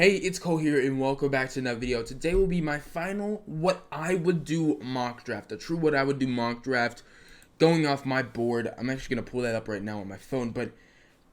Hey, it's Cole here, and welcome back to another video. Today will be my final what I would do mock draft, a true what I would do mock draft, going off my board. I'm actually going to pull that up right now on my phone, but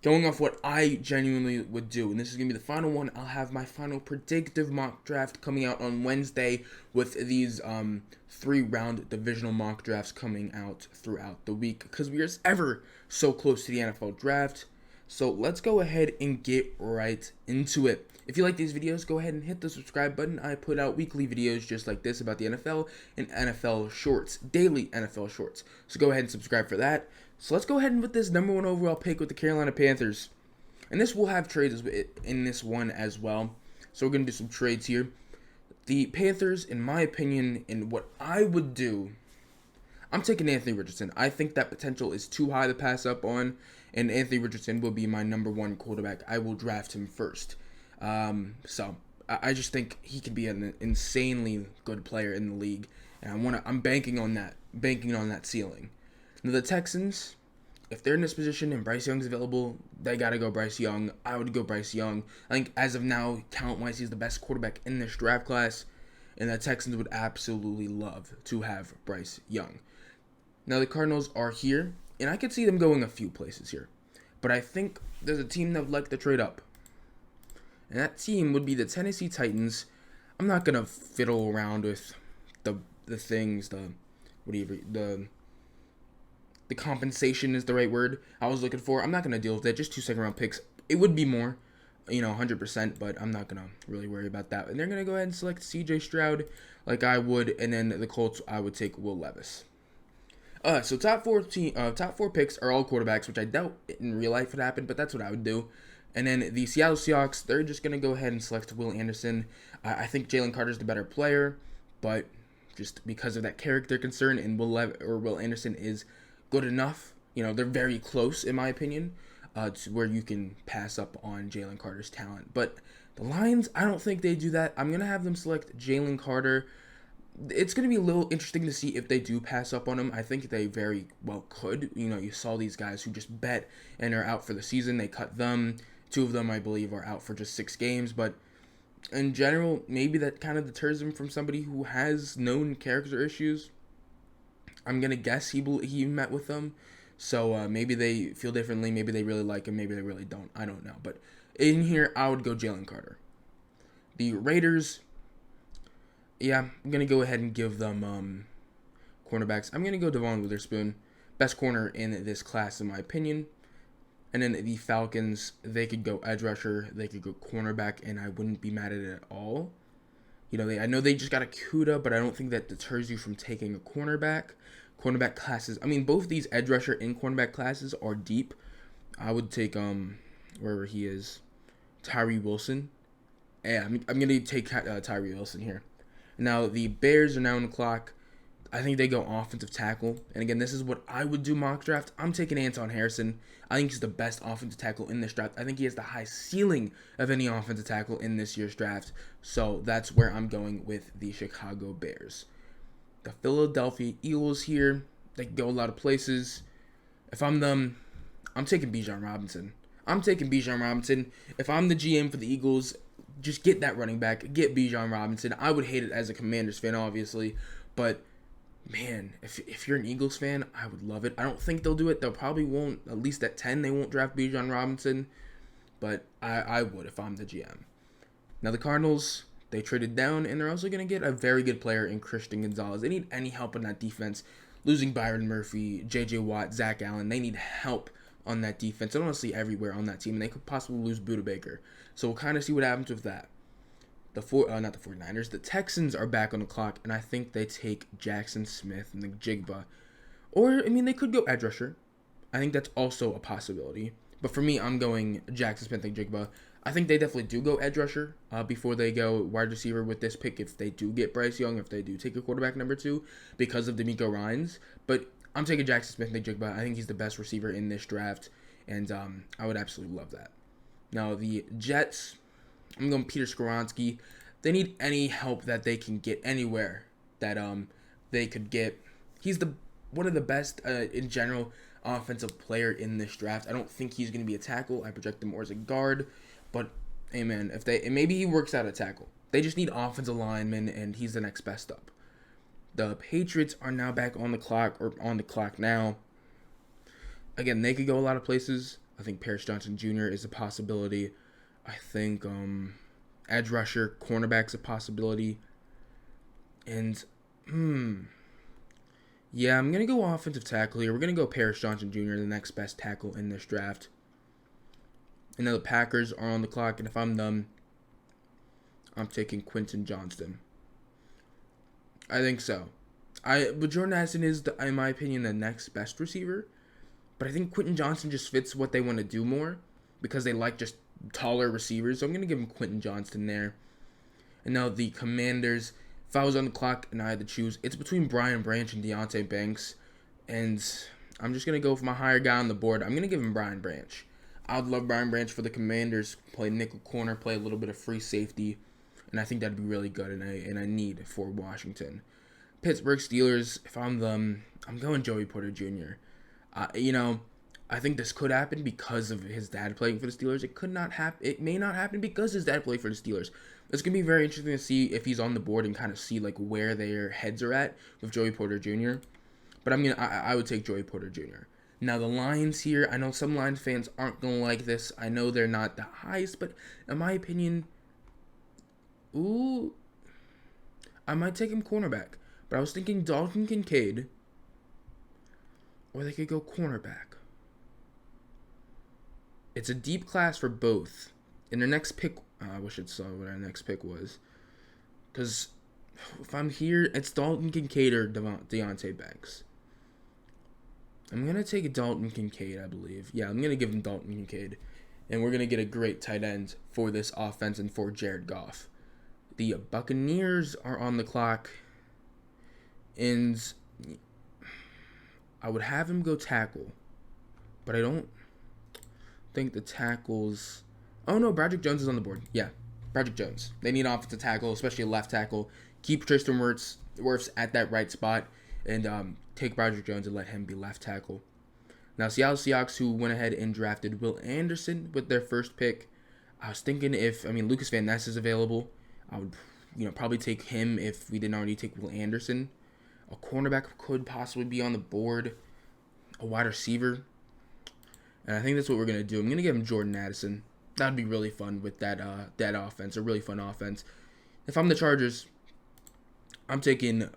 going off what I genuinely would do. And this is going to be the final one. I'll have my final predictive mock draft coming out on Wednesday with these 3-round divisional mock drafts coming out throughout the week because we are ever so close to the NFL draft. So let's go ahead and get right into it. If you like these videos, go ahead and hit the subscribe button. I put out weekly videos just like this about the NFL and NFL shorts, daily NFL shorts. So go ahead and subscribe for that. So let's go ahead and put this number 1 overall pick with the Carolina Panthers. And this will have trades in this one as well. So we're going to do some trades here. The Panthers, in my opinion, and what I would do, I'm taking Anthony Richardson. I think that potential is too high to pass up on, and Anthony Richardson will be my number 1 quarterback. I will draft him first. So I just think he could be an insanely good player in the league, and I'm banking on that ceiling. Now the Texans, if they're in this position and Bryce Young's available, they gotta go Bryce Young. I would go Bryce Young. I think as of now, talent-wise, he's the best quarterback in this draft class, and the Texans would absolutely love to have Bryce Young. Now the Cardinals are here, and I could see them going a few places here, but I think there's a team that would like to trade up. And that team would be the Tennessee Titans. I'm not gonna fiddle around with the things, the compensation is the right word I was looking for. I'm not gonna deal with that. Just 2 second-round picks. It would be more, 100%, but I'm not gonna really worry about that. And they're gonna go ahead and select C.J. Stroud, like I would, and then the Colts, I would take Will Levis. So top four picks are all quarterbacks, which I doubt in real life would happen, but that's what I would do. And then the Seattle Seahawks, they're just going to go ahead and select Will Anderson. I think Jalen Carter's the better player, but just because of that character concern, and Will Anderson is good enough. They're very close, in my opinion, to where you can pass up on Jalen Carter's talent. But the Lions, I don't think they do that. I'm going to have them select Jalen Carter. It's going to be a little interesting to see if they do pass up on him. I think they very well could. You saw these guys who just bet and are out for the season. They cut them. 2 of them, I believe, are out for just 6 games. But in general, maybe that kind of deters him from somebody who has known character issues. I'm going to guess he met with them. So maybe they feel differently. Maybe they really like him. Maybe they really don't. I don't know. But in here, I would go Jalen Carter. The Raiders, yeah, I'm going to go ahead and give them cornerbacks. I'm going to go Devon Witherspoon. Best corner in this class, in my opinion. And then the Falcons, they could go edge rusher, they could go cornerback, and I wouldn't be mad at it at all. I know they just got a Kuda, but I don't think that deters you from taking a cornerback. Cornerback classes, both these edge rusher and cornerback classes are deep. I would take wherever he is, Tyree Wilson. Yeah, I'm gonna take Tyree Wilson here. Now the Bears are now on the clock. I think they go offensive tackle. And again, this is what I would do mock draft. I'm taking Anton Harrison. I think he's the best offensive tackle in this draft. I think he has the highest ceiling of any offensive tackle in this year's draft. So that's where I'm going with the Chicago Bears. The Philadelphia Eagles here. They can go a lot of places. If I'm them, I'm taking Bijan Robinson. If I'm the GM for the Eagles, just get that running back. Get Bijan Robinson. I would hate it as a Commanders fan, obviously. But man, if you're an Eagles fan, I would love it. I don't think they'll do it. They'll probably won't. At least at 10, they won't draft Bijan Robinson. But I would if I'm the GM. Now the Cardinals, they traded down, and they're also going to get a very good player in Christian Gonzalez. They need any help in that defense. Losing Byron Murphy, J.J. Watt, Zach Allen, they need help on that defense. And honestly, everywhere on that team. And they could possibly lose Budda Baker. So we'll kind of see what happens with that. Not the 49ers. The Texans are back on the clock, and I think they take Jackson Smith and the Jigba. Or, they could go edge rusher. I think that's also a possibility. But for me, I'm going Jackson Smith and Jigba. I think they definitely do go edge rusher before they go wide receiver with this pick if they do get Bryce Young, if they do take a quarterback number 2 because of DeMeco Ryans. But I'm taking Jackson Smith and Jigba. I think he's the best receiver in this draft, and I would absolutely love that. Now, the Jets, I'm going Peter Skoronski. They need any help that they can get anywhere that they could get. He's one of the best in general offensive player in this draft. I don't think he's going to be a tackle. I project him more as a guard, but Amen. If they maybe he works out at tackle. They just need offensive linemen, and he's the next best up. The Patriots are now back on the clock, or on the clock now. Again, they could go a lot of places. I think Paris Johnson Jr. is a possibility. I think edge rusher, cornerback's a possibility. And, yeah, I'm going to go offensive tackle here. We're going to go Paris Johnson Jr., the next best tackle in this draft. And now the Packers are on the clock, and if I'm them, I'm taking Quentin Johnston. I think so. But Jordan Addison is, in my opinion, the next best receiver. But I think Quentin Johnston just fits what they want to do more because they like just taller receivers. So I'm going to give him Quentin Johnston there. And now the Commanders, if I was on the clock and I had to choose, it's between Brian Branch and Deonte Banks. And I'm just going to go for my higher guy on the board. I'm going to give him Brian Branch. I'd love Brian Branch for the Commanders. Play nickel corner, play a little bit of free safety. And I think that'd be really good and I need for Washington. Pittsburgh Steelers, if I'm them, I'm going Joey Porter Jr. I think this could happen because of his dad playing for the Steelers. It could not happen. It may not happen because his dad played for the Steelers. It's going to be very interesting to see if he's on the board and kind of see like where their heads are at with Joey Porter Jr. But I would take Joey Porter Jr. Now the Lions here, I know some Lions fans aren't going to like this. I know they're not the highest, but in my opinion, I might take him cornerback. But I was thinking Dalton Kincaid, or they could go cornerback. It's a deep class for both. In their next pick, I wish it saw what our next pick was. Because if I'm here, it's Dalton Kincaid or Deonte Banks. I'm going to take Dalton Kincaid, I believe. Yeah, I'm going to give him Dalton Kincaid. And we're going to get a great tight end for this offense and for Jared Goff. The Buccaneers are on the clock. And I would have him go tackle. But I don't think the tackles... Oh, no, Broderick Jones is on the board. Yeah, Broderick Jones. They need offensive tackle, especially a left tackle. Keep Tristan Wirfs at that right spot. And take Broderick Jones and let him be left tackle. Now, Seattle Seahawks, who went ahead and drafted Will Anderson with their first pick. I was thinking Lucas Van Ness is available. I would, probably take him if we didn't already take Will Anderson. A cornerback could possibly be on the board. A wide receiver. And I think that's what we're going to do. I'm going to give him Jordan Addison. That would be really fun with that offense. A really fun offense. If I'm the Chargers, I'm taking...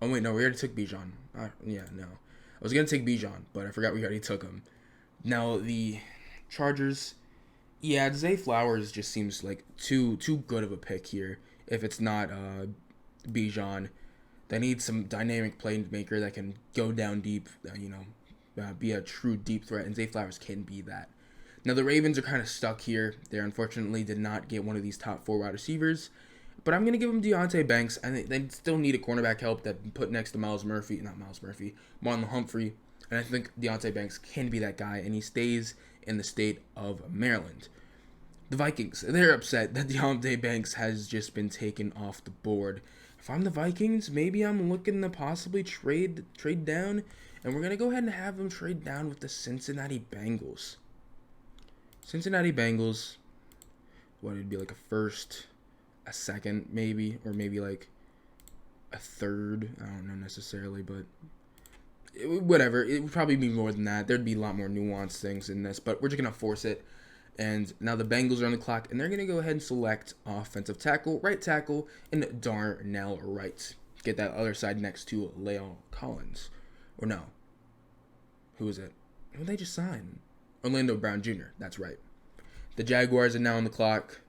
Oh, wait, no, we already took Bijan. I was going to take Bijan, but I forgot we already took him. Now, the Chargers... Yeah, Zay Flowers just seems like too good of a pick here. If it's not Bijan, they need some dynamic playmaker that can go down deep, be a true deep threat, and Zay Flowers can be that. Now, the Ravens are kind of stuck here. They unfortunately did not get one of these top 4 wide receivers, but I'm going to give them Deonte Banks. I think they still need a cornerback help that put next to Marlon Humphrey, and I think Deonte Banks can be that guy, and he stays in the state of Maryland. The Vikings, they're upset that Deonte Banks has just been taken off the board. If I'm the Vikings, maybe I'm looking to possibly trade down, and we're going to go ahead and have them trade down with the Cincinnati Bengals. Cincinnati Bengals, it'd be like a first, a second maybe, or maybe like a third. I don't know necessarily, but whatever. It would probably be more than that. There'd be a lot more nuanced things in this, but we're just going to force it. And now the Bengals are on the clock, and they're going to go ahead and select offensive tackle, right tackle, and Darnell Wright. Get that other side next to La'el Collins. Or no. Who is it? Who did they just sign? Orlando Brown Jr. That's right. The Jaguars are now on the clock.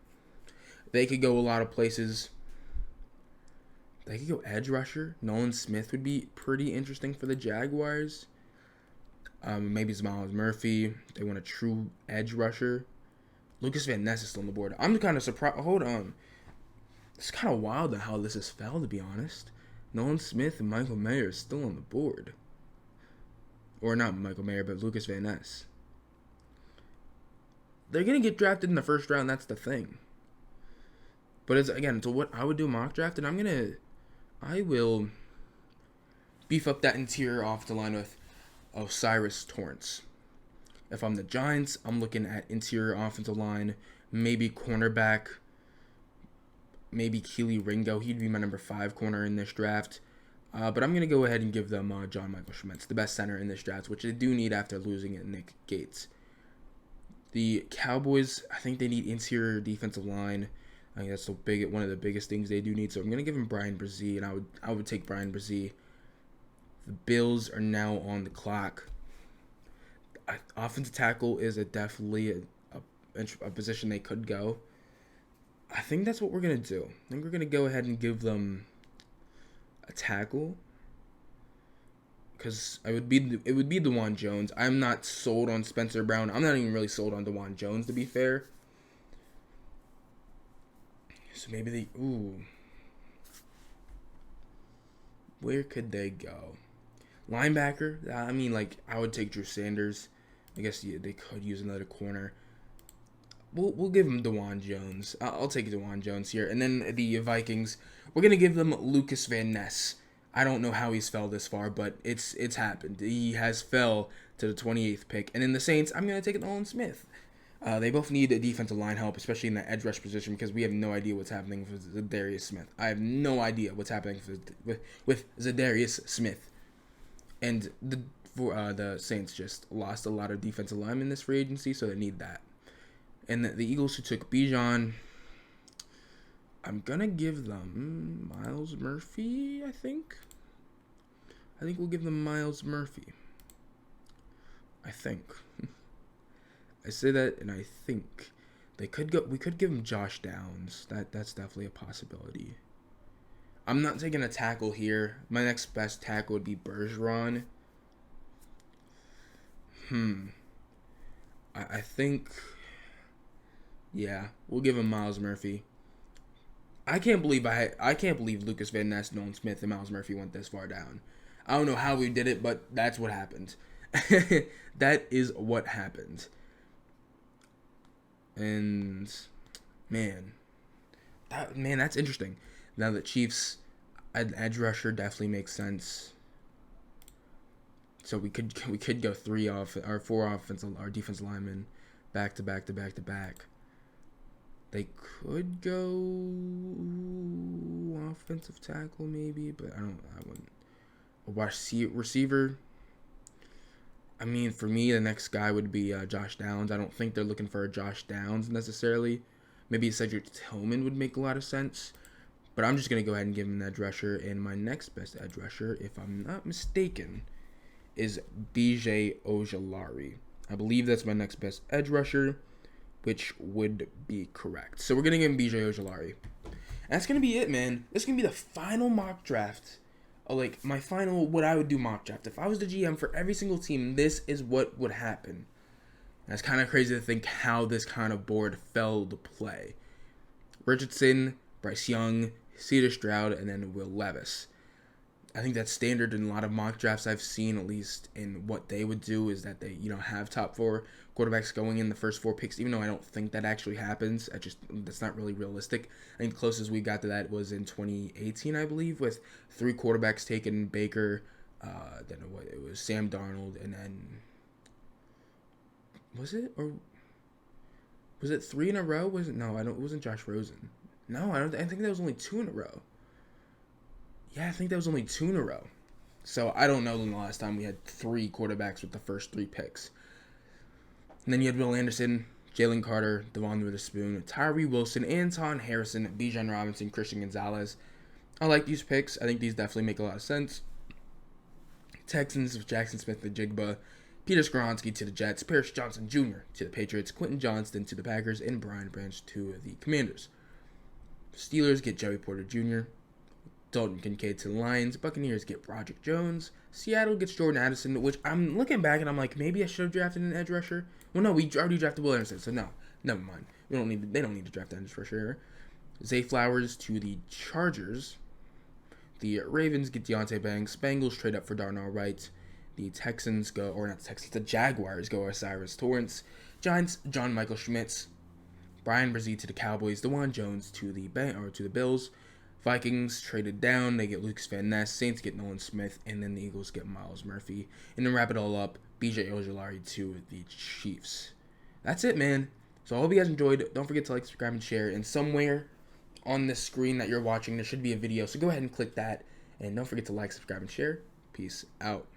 They could go a lot of places. They could go edge rusher. Nolan Smith would be pretty interesting for the Jaguars. Maybe it's Myles Murphy. They want a true edge rusher. Lucas Van Ness is still on the board. I'm kind of surprised. Hold on. It's kind of wild how this has fell, to be honest. Nolan Smith and Michael Mayer are still on the board. Or not Michael Mayer, but Lucas Van Ness. They're going to get drafted in the first round. That's the thing. But it's what I would do a mock draft, and I will beef up that interior offensive line with O'Cyrus Torrence. If I'm the Giants, I'm looking at interior offensive line. maybe cornerback, maybe Keely Ringo. He'd be my number 5 corner in this draft. But I'm going to go ahead and give them John Michael Schmitz, the best center in this draft, which they do need after losing it Nick Gates. The Cowboys, I think they need interior defensive line. I think that's one of the biggest things they do need. So I'm going to give him Brian Brzee, and I would take Brian Brzee. The Bills are now on the clock. Offensive tackle is definitely a position they could go. I think that's what we're going to do. I think we're going to go ahead and give them a tackle, because it would be DeJuan Jones. I'm not sold on Spencer Brown. I'm not even really sold on DeJuan Jones, to be fair. So maybe where could they go? Linebacker. I mean, I would take Drew Sanders. I guess they could use another corner. We'll give him DeJuan Jones. I'll take DeJuan Jones here. And then the Vikings, we're going to give them Lucas Van Ness. I don't know how he's fell this far, but it's happened. He has fell to the 28th pick. And in the Saints, I'm going to take Nolan Smith. They both need a defensive line help, especially in the edge rush position, because we have no idea what's happening with Zadarius Smith. I have no idea what's happening with Zadarius Smith. And the Saints just lost a lot of defensive linemen in this free agency, so they need that. And the Eagles, who took Bijan, I'm going to give them Myles Murphy, I think. I think we'll give them Myles Murphy. I think. I say that, and I think we could give him Josh Downs. That's definitely a possibility. I'm not taking a tackle here. My next best tackle would be Bergeron. I think... Yeah, we'll give him Myles Murphy. I can't believe Lucas Van Ness, Nolan Smith, and Myles Murphy went this far down. I don't know how we did it, but that's what happened. That is what happened. And that's interesting. Now the Chiefs, an edge rusher definitely makes sense. So we could go 4 defensive linemen back to back. They could go offensive tackle maybe, but I wouldn't. A receiver. I mean, for me, the next guy would be Josh Downs. I don't think they're looking for a Josh Downs necessarily. Maybe Cedric Tillman would make a lot of sense. But I'm just going to go ahead and give him an edge rusher. And my next best edge rusher, if I'm not mistaken, is BJ Ojulari. I believe that's my next best edge rusher, which would be correct. So we're going to give him BJ Ojulari. And that's going to be it, man. This is going to be the final mock draft. My final, what I would do mock draft. If I was the GM for every single team, this is what would happen. And it's kind of crazy to think how this kind of board fell to play. Richardson, Bryce Young, Cedar Stroud, and then Will Levis. I think that's standard in a lot of mock drafts I've seen, at least in what they would do, is that they, have top 4 quarterbacks going in the first 4 picks, even though I don't think that actually happens. That's not really realistic. I think the closest we got to that was in 2018, I believe, with 3 quarterbacks taken: Baker, then it was Sam Darnold, and then was it 3 in a row? Was it? No, it wasn't Josh Rosen. No, I think that was only 2 in a row. Yeah, I think that was only 2 in a row. So I don't know when the last time we had 3 quarterbacks with the first 3 picks. And then you had Will Anderson, Jalen Carter, Devon Witherspoon, Tyree Wilson, Anton Harrison, Bijan Robinson, Christian Gonzalez. I like these picks. I think these definitely make a lot of sense. Texans with Jackson Smith-Njigba, Peter Skoronski to the Jets, Paris Johnson Jr. to the Patriots, Quentin Johnston to the Packers, and Brian Branch to the Commanders. Steelers get Joey Porter Jr., Dalton Kincaid to the Lions. Buccaneers get Broderick Jones. Seattle gets Jordan Addison, which I'm looking back and I'm like, maybe I should have drafted an edge rusher. Well, no, we already drafted Will Anderson, so no, never mind. They don't need to draft an edge rusher. Zay Flowers to the Chargers. The Ravens get Deontay Banks. Bengals trade up for Darnell Wright. The Jaguars go Osiris Torrance. Giants, John Michael Schmitz. Brian Brzee to the Cowboys. DeJuan Jones to the Bills. Vikings traded down. They get Lucas Van Ness. Saints get Nolan Smith. And then the Eagles get Myles Murphy. And then wrap it all up, BJ Ojulari to the Chiefs. That's it, man. So I hope you guys enjoyed. Don't forget to like, subscribe, and share. And somewhere on the screen that you're watching, there should be a video. So go ahead and click that. And don't forget to like, subscribe, and share. Peace out.